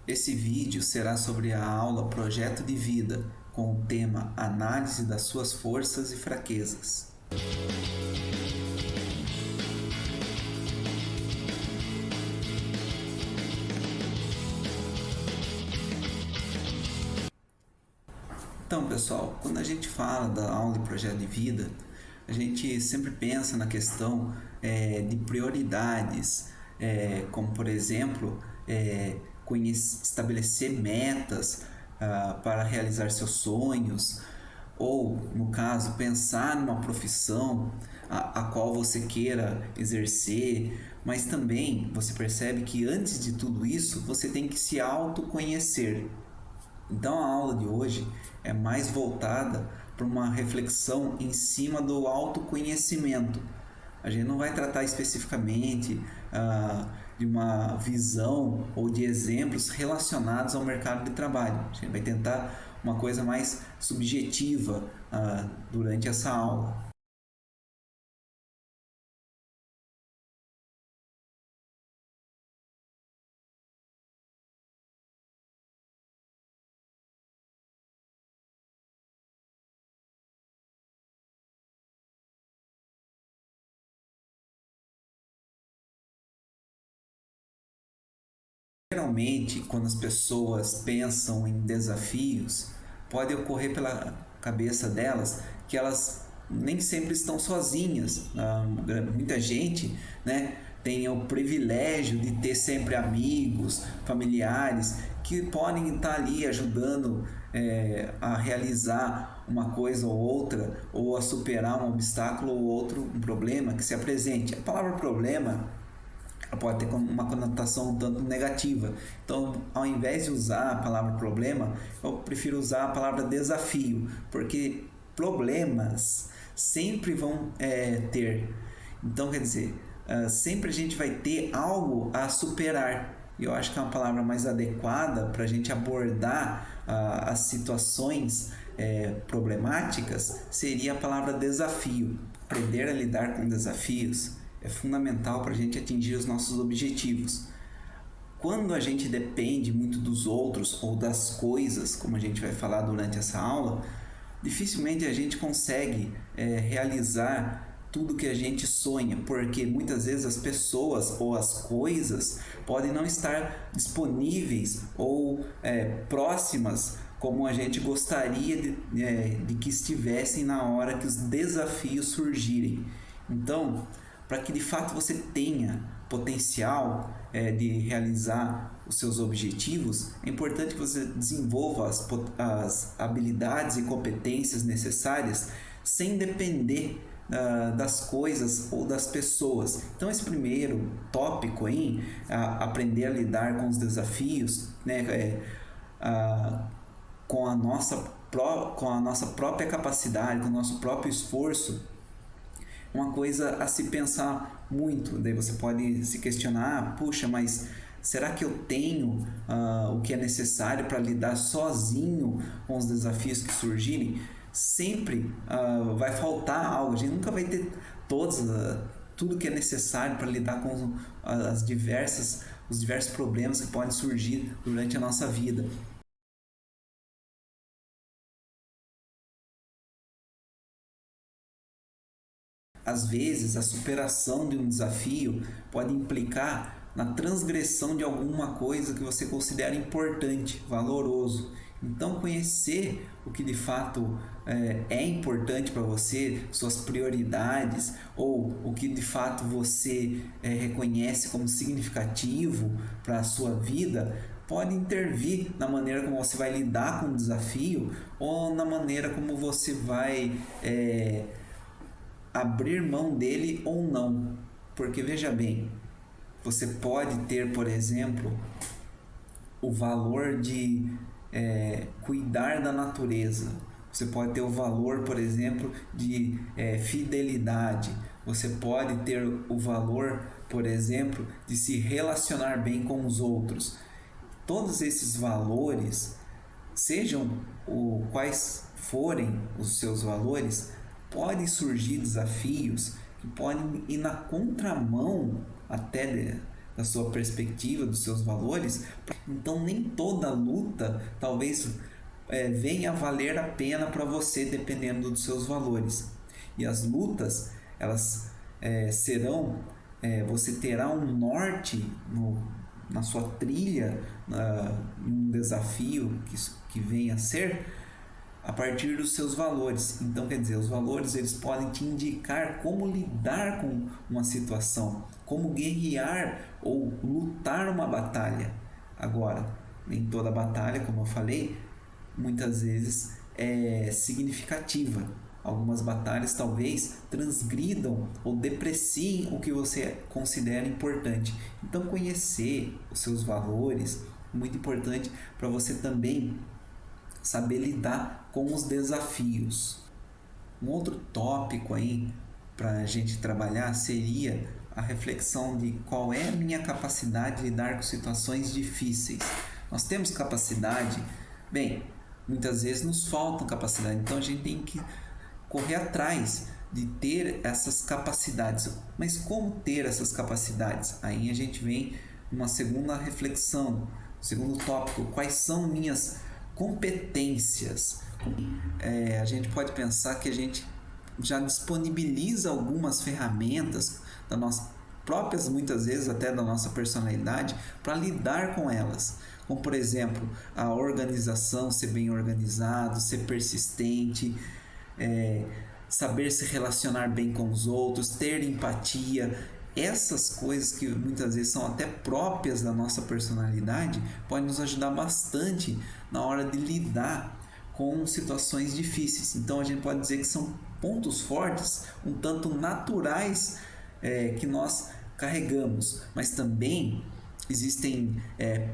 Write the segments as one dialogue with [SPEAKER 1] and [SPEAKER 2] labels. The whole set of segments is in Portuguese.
[SPEAKER 1] Esse vídeo será sobre a aula Projeto de Vida, com o tema Análise das suas forças e fraquezas. Então, pessoal, quando a gente fala da aula de Projeto de Vida, a gente sempre pensa na questão de prioridades, como, por exemplo, estabelecer metas para realizar seus sonhos, ou, no caso, pensar numa profissão a qual você queira exercer, mas também você percebe que antes de tudo isso, você tem que se autoconhecer. Então a aula de hoje é mais voltada para uma reflexão em cima do autoconhecimento. A gente não vai tratar especificamente de uma visão ou de exemplos relacionados ao mercado de trabalho. A gente vai tentar uma coisa mais subjetiva durante essa aula. Geralmente, quando as pessoas pensam em desafios, pode ocorrer pela cabeça delas que elas nem sempre estão sozinhas. Muita gente, né, tem o privilégio de ter sempre amigos, familiares que podem estar ali ajudando a realizar uma coisa ou outra, ou a superar um obstáculo ou outro, um problema que se apresente. A palavra problema pode ter uma conotação um tanto negativa. Então, ao invés de usar a palavra problema, eu prefiro usar a palavra desafio, porque problemas sempre vão ter. Então, quer dizer, sempre a gente vai ter algo a superar. E eu acho que é uma palavra mais adequada para a gente abordar as situações problemáticas seria a palavra desafio. Aprender a lidar com desafios é fundamental para a gente atingir os nossos objetivos. Quando a gente depende muito dos outros ou das coisas, como a gente vai falar durante essa aula, dificilmente a gente consegue realizar tudo que a gente sonha, porque muitas vezes as pessoas ou as coisas podem não estar disponíveis ou próximas como a gente gostaria de que estivessem na hora que os desafios surgirem. Então, para que de fato você tenha potencial de realizar os seus objetivos, é importante que você desenvolva as habilidades e competências necessárias sem depender das coisas ou das pessoas. Então esse primeiro tópico aí, aprender a lidar com os desafios, né, com a nossa própria capacidade, com o nosso próprio esforço, uma coisa a se pensar muito. Daí você pode se questionar, puxa, mas será que eu tenho o que é necessário para lidar sozinho com os desafios que surgirem? Sempre vai faltar algo, a gente nunca vai ter tudo que é necessário para lidar com os diversos problemas que podem surgir durante a nossa vida. Às vezes, a superação de um desafio pode implicar na transgressão de alguma coisa que você considera importante, valoroso. Então, conhecer o que de fato é importante para você, suas prioridades, ou o que de fato você reconhece como significativo para a sua vida, pode intervir na maneira como você vai lidar com o desafio ou na maneira como você vai abrir mão dele ou não. Porque veja bem, você pode ter, por exemplo, o valor de cuidar da natureza. Você pode ter o valor, por exemplo, de fidelidade. Você pode ter o valor, por exemplo, de se relacionar bem com os outros. Todos esses valores, sejam quais forem os seus valores, podem surgir desafios que podem ir na contramão até da sua perspectiva, dos seus valores. Então nem toda luta talvez venha a valer a pena para você, dependendo dos seus valores. E as lutas, elas serão, você terá um norte na sua trilha, um desafio que venha a ser a partir dos seus valores. Então, quer dizer, os valores eles podem te indicar como lidar com uma situação, como guerrear ou lutar uma batalha. Agora, nem toda batalha, como eu falei, muitas vezes é significativa. Algumas batalhas talvez transgridam ou depreciem o que você considera importante. Então, conhecer os seus valores é muito importante para você também saber lidar com os desafios. Um outro tópico aí para a gente trabalhar seria a reflexão de qual é a minha capacidade de lidar com situações difíceis. Nós temos capacidade, bem, muitas vezes nos faltam capacidade, então a gente tem que correr atrás de ter essas capacidades. Mas como ter essas capacidades? Aí a gente vem numa segunda reflexão, segundo tópico, quais são minhas competências? A gente pode pensar que a gente já disponibiliza algumas ferramentas da nossa próprias, muitas vezes até da nossa personalidade, para lidar com elas. Como, por exemplo, a organização, ser bem organizado, ser persistente, saber se relacionar bem com os outros, ter empatia. Essas coisas que muitas vezes são até próprias da nossa personalidade podem nos ajudar bastante na hora de lidar com situações difíceis. Então a gente pode dizer que são pontos fortes, um tanto naturais, que nós carregamos, mas também existem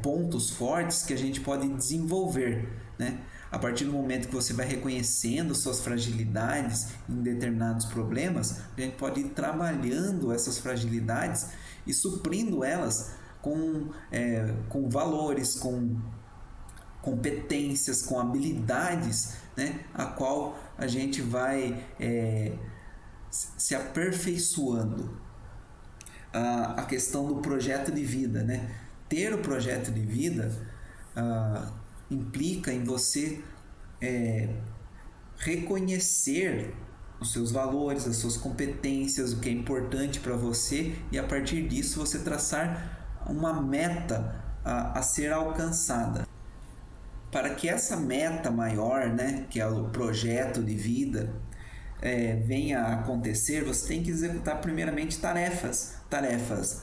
[SPEAKER 1] pontos fortes que a gente pode desenvolver, né? A partir do momento que você vai reconhecendo suas fragilidades em determinados problemas, a gente pode ir trabalhando essas fragilidades e suprindo elas com valores, com competências, com habilidades, né? A qual a gente vai se aperfeiçoando. A questão do projeto de vida, né? Ter o projeto de vida implica em você reconhecer os seus valores, as suas competências, o que é importante para você, e a partir disso você traçar uma meta a ser alcançada. Para que essa meta maior, né, que é o projeto de vida, venha a acontecer, você tem que executar primeiramente tarefas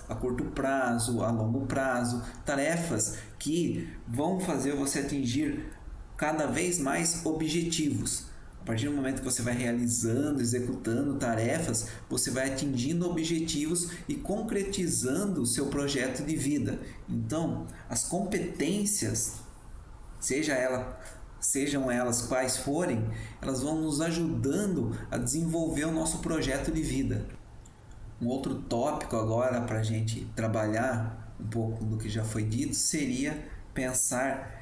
[SPEAKER 1] a curto prazo, a longo prazo, tarefas que vão fazer você atingir cada vez mais objetivos. A partir do momento que você vai realizando, executando tarefas, você vai atingindo objetivos e concretizando o seu projeto de vida. Então, as competências, sejam elas quais forem, elas vão nos ajudando a desenvolver o nosso projeto de vida. Um outro tópico agora para a gente trabalhar um pouco do que já foi dito seria pensar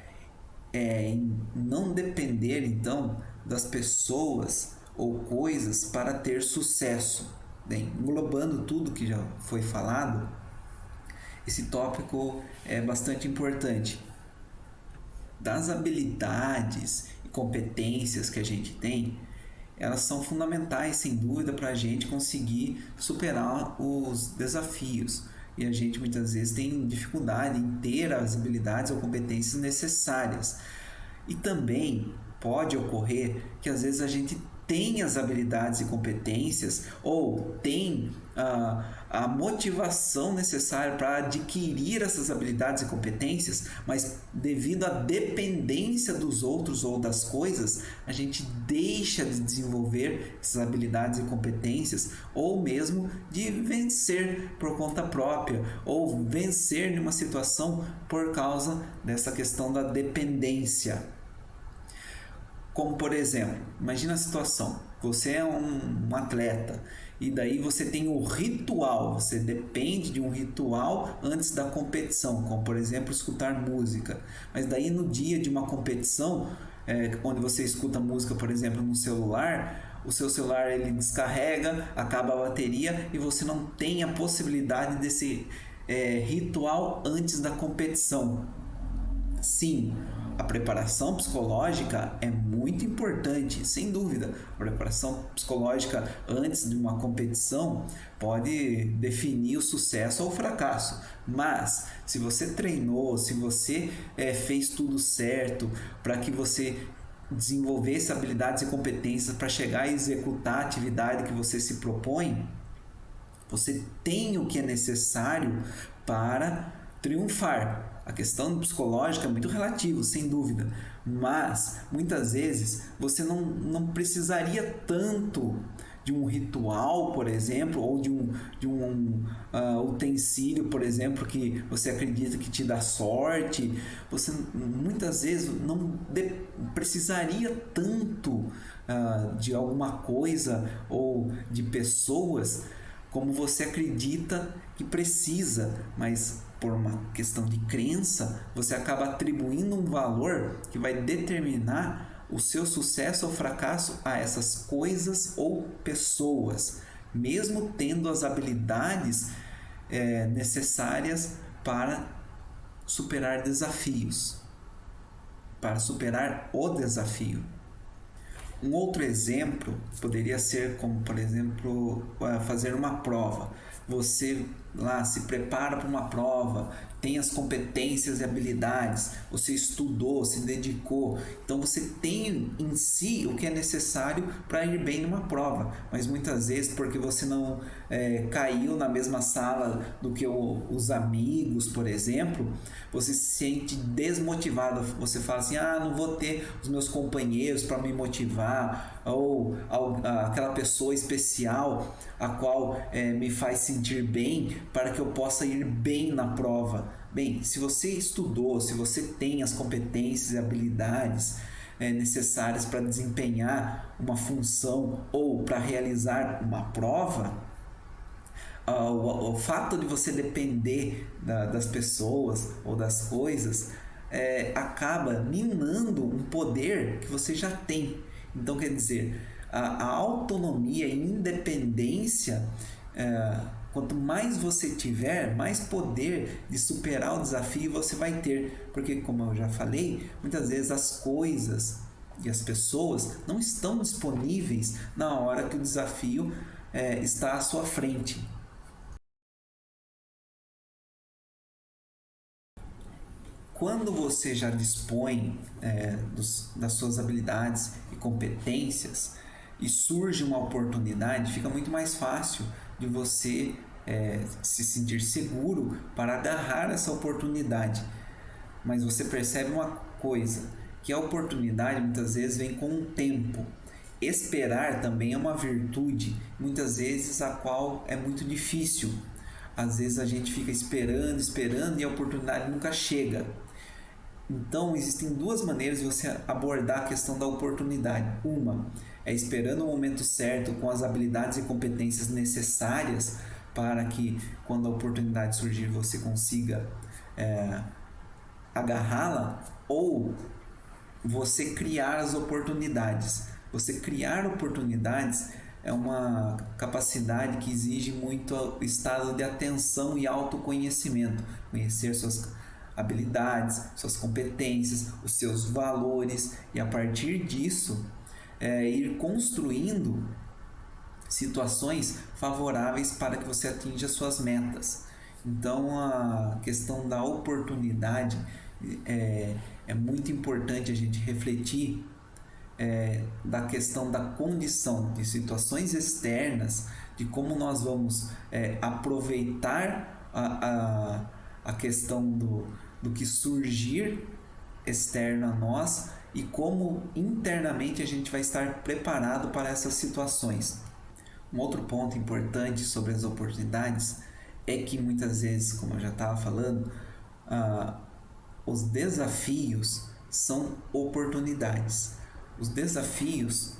[SPEAKER 1] em não depender então das pessoas ou coisas para ter sucesso. Bem, englobando tudo que já foi falado, esse tópico é bastante importante. Das habilidades e competências que a gente tem, elas são fundamentais, sem dúvida, para a gente conseguir superar os desafios. E a gente muitas vezes tem dificuldade em ter as habilidades ou competências necessárias. E também pode ocorrer que às vezes a gente tem as habilidades e competências ou tem a motivação necessária para adquirir essas habilidades e competências, mas devido à dependência dos outros ou das coisas, a gente deixa de desenvolver essas habilidades e competências, ou mesmo de vencer por conta própria, ou vencer em uma situação por causa dessa questão da dependência. Como, por exemplo, imagina a situação, você é um atleta e daí você tem o ritual, você depende de um ritual antes da competição, como, por exemplo, escutar música. Mas daí no dia de uma competição, onde você escuta música, por exemplo, no celular, o seu celular ele descarrega, acaba a bateria e você não tem a possibilidade ritual antes da competição. Sim, a preparação psicológica é muito importante, sem dúvida. A preparação psicológica antes de uma competição pode definir o sucesso ou o fracasso. Mas se você treinou, se você fez tudo certo para que você desenvolvesse habilidades e competências para chegar a executar a atividade que você se propõe, você tem o que é necessário para triunfar. A questão psicológica é muito relativa, sem dúvida, mas muitas vezes você não precisaria tanto de um ritual, por exemplo, ou de um utensílio, por exemplo, que você acredita que te dá sorte. Você muitas vezes não precisaria tanto de alguma coisa ou de pessoas como você acredita que precisa, mas por uma questão de crença, você acaba atribuindo um valor que vai determinar o seu sucesso ou fracasso a essas coisas ou pessoas, mesmo tendo as habilidades necessárias para superar desafios, para superar o desafio. Um outro exemplo poderia ser como, por exemplo, fazer uma prova. Você lá se prepara para uma prova, tem as competências e habilidades, você estudou, se dedicou, então você tem em si o que é necessário para ir bem numa prova, mas muitas vezes porque você não caiu na mesma sala do que os amigos, por exemplo, você se sente desmotivado, você fala assim, não vou ter os meus companheiros para me motivar, ou aquela pessoa especial a qual me faz sentir bem para que eu possa ir bem na prova. Bem, se você estudou, se você tem as competências e habilidades necessárias para desempenhar uma função ou para realizar uma prova, o fato de você depender das pessoas ou das coisas acaba minando um poder que você já tem. Então, quer dizer, a autonomia e independência, quanto mais você tiver, mais poder de superar o desafio você vai ter. Porque, como eu já falei, muitas vezes as coisas e as pessoas não estão disponíveis na hora que o desafio está à sua frente. Quando você já dispõe das suas habilidades e competências e surge uma oportunidade, fica muito mais fácil de você se sentir seguro para agarrar essa oportunidade. Mas você percebe uma coisa, que a oportunidade muitas vezes vem com um tempo. Esperar também é uma virtude, muitas vezes a qual é muito difícil. Às vezes a gente fica esperando e a oportunidade nunca chega. Então, existem duas maneiras de você abordar a questão da oportunidade. Uma é esperando o momento certo, com as habilidades e competências necessárias para que, quando a oportunidade surgir, você consiga agarrá-la, ou você criar as oportunidades. Você criar oportunidades é uma capacidade que exige muito estado de atenção e autoconhecimento. Conhecer suas habilidades, suas competências, os seus valores, e a partir disso ir construindo situações favoráveis para que você atinja suas metas. Então, a questão da oportunidade é muito importante a gente refletir da questão da condição de situações externas, de como nós vamos aproveitar a questão do que surgir externo a nós e como internamente a gente vai estar preparado para essas situações. Um outro ponto importante sobre as oportunidades é que muitas vezes, como eu já estava falando, os desafios são oportunidades. Os desafios,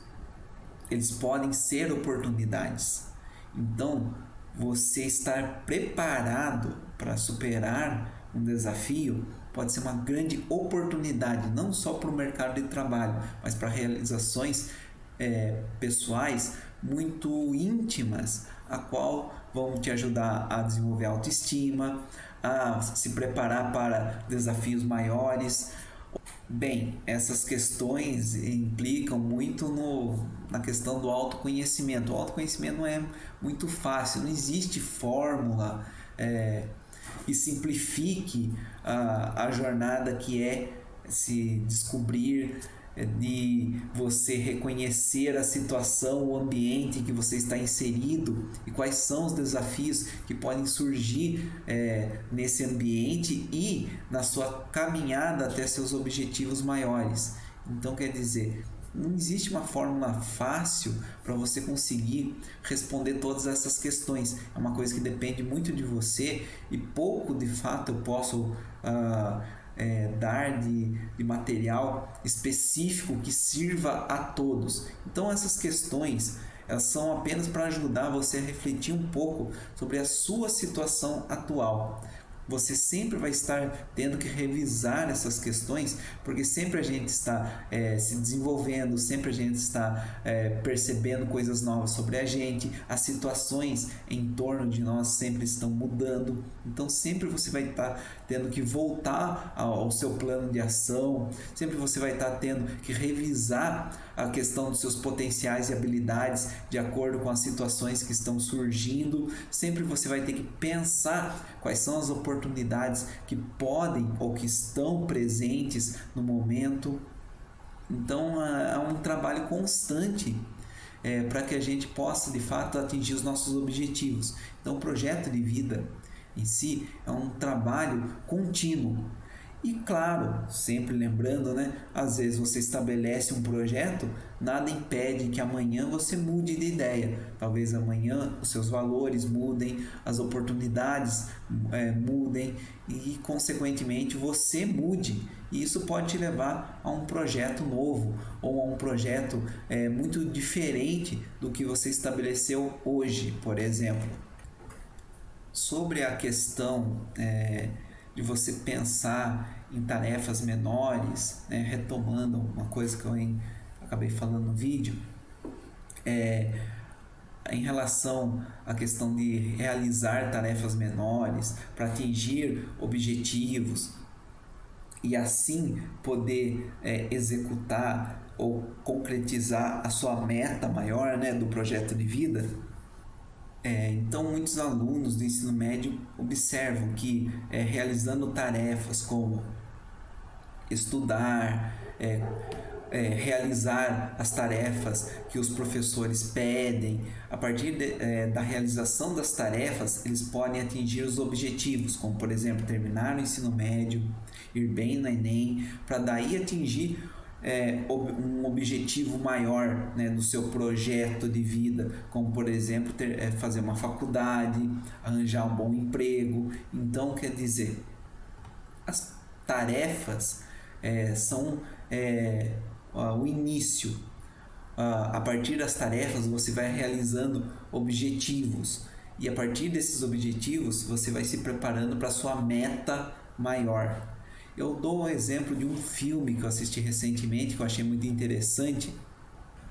[SPEAKER 1] eles podem ser oportunidades. Então, você estar preparado para superar um desafio pode ser uma grande oportunidade, não só para o mercado de trabalho, mas para realizações pessoais muito íntimas, a qual vão te ajudar a desenvolver autoestima, a se preparar para desafios maiores. Bem, essas questões implicam muito na questão do autoconhecimento. O autoconhecimento não é muito fácil, não existe fórmula que simplifique a jornada que é se descobrir, de você reconhecer a situação, o ambiente que você está inserido e quais são os desafios que podem surgir nesse ambiente e na sua caminhada até seus objetivos maiores. Então, quer dizer, não existe uma fórmula fácil para você conseguir responder todas essas questões. É uma coisa que depende muito de você e pouco de fato eu posso dar de material específico que sirva a todos. Então essas questões, elas são apenas para ajudar você a refletir um pouco sobre a sua situação atual. Você sempre vai estar tendo que revisar essas questões, porque sempre a gente está se desenvolvendo, sempre a gente está percebendo coisas novas sobre a gente, as situações em torno de nós sempre estão mudando, então sempre você vai estar tendo que voltar ao seu plano de ação, sempre você vai estar tendo que revisar a questão dos seus potenciais e habilidades de acordo com as situações que estão surgindo, sempre você vai ter que pensar quais são as oportunidades que podem ou que estão presentes no momento. Então é um trabalho constante para que a gente possa de fato atingir os nossos objetivos. Então o projeto de vida em si é um trabalho contínuo. E claro, sempre lembrando, às vezes você estabelece um projeto, nada impede que amanhã você mude de ideia. Talvez amanhã os seus valores mudem, as oportunidades mudem e, consequentemente, você mude. E isso pode te levar a um projeto novo ou a um projeto muito diferente do que você estabeleceu hoje, por exemplo. Sobre a questão de você pensar em tarefas menores, retomando uma coisa que eu acabei falando no vídeo, em relação à questão de realizar tarefas menores para atingir objetivos e assim poder executar ou concretizar a sua meta maior, do projeto de vida. Então muitos alunos do ensino médio observam que realizando tarefas como estudar, realizar as tarefas que os professores pedem, a partir da realização das tarefas eles podem atingir os objetivos, como por exemplo terminar o ensino médio, ir bem no Enem, para daí atingir um objetivo maior do seu projeto de vida, como por exemplo fazer uma faculdade, arranjar um bom emprego. Então quer dizer, as tarefas são o início. A partir das tarefas você vai realizando objetivos e a partir desses objetivos você vai se preparando para a sua meta maior. Eu dou um exemplo de um filme que eu assisti recentemente, que eu achei muito interessante.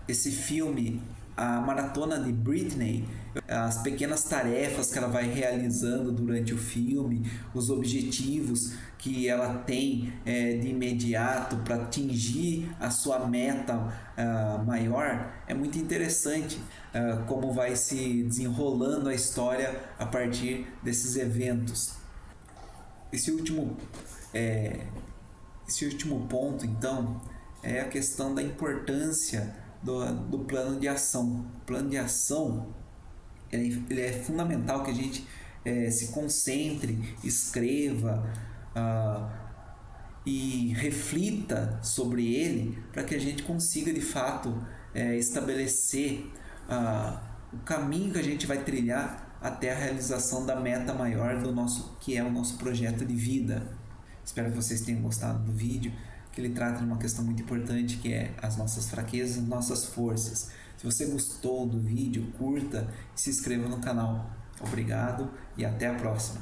[SPEAKER 1] Esse filme, a Maratona de Britney, as pequenas tarefas que ela vai realizando durante o filme, os objetivos que ela tem de imediato para atingir a sua meta maior, é muito interessante como vai se desenrolando a história a partir desses eventos. Esse último ponto, então, é a questão da importância do plano de ação. O plano de ação ele é fundamental que a gente se concentre, escreva e reflita sobre ele para que a gente consiga de fato estabelecer o caminho que a gente vai trilhar até a realização da meta maior que é o nosso projeto de vida. Espero que vocês tenham gostado do vídeo, que ele trata de uma questão muito importante, que é as nossas fraquezas e nossas forças. Se você gostou do vídeo, curta e se inscreva no canal. Obrigado e até a próxima.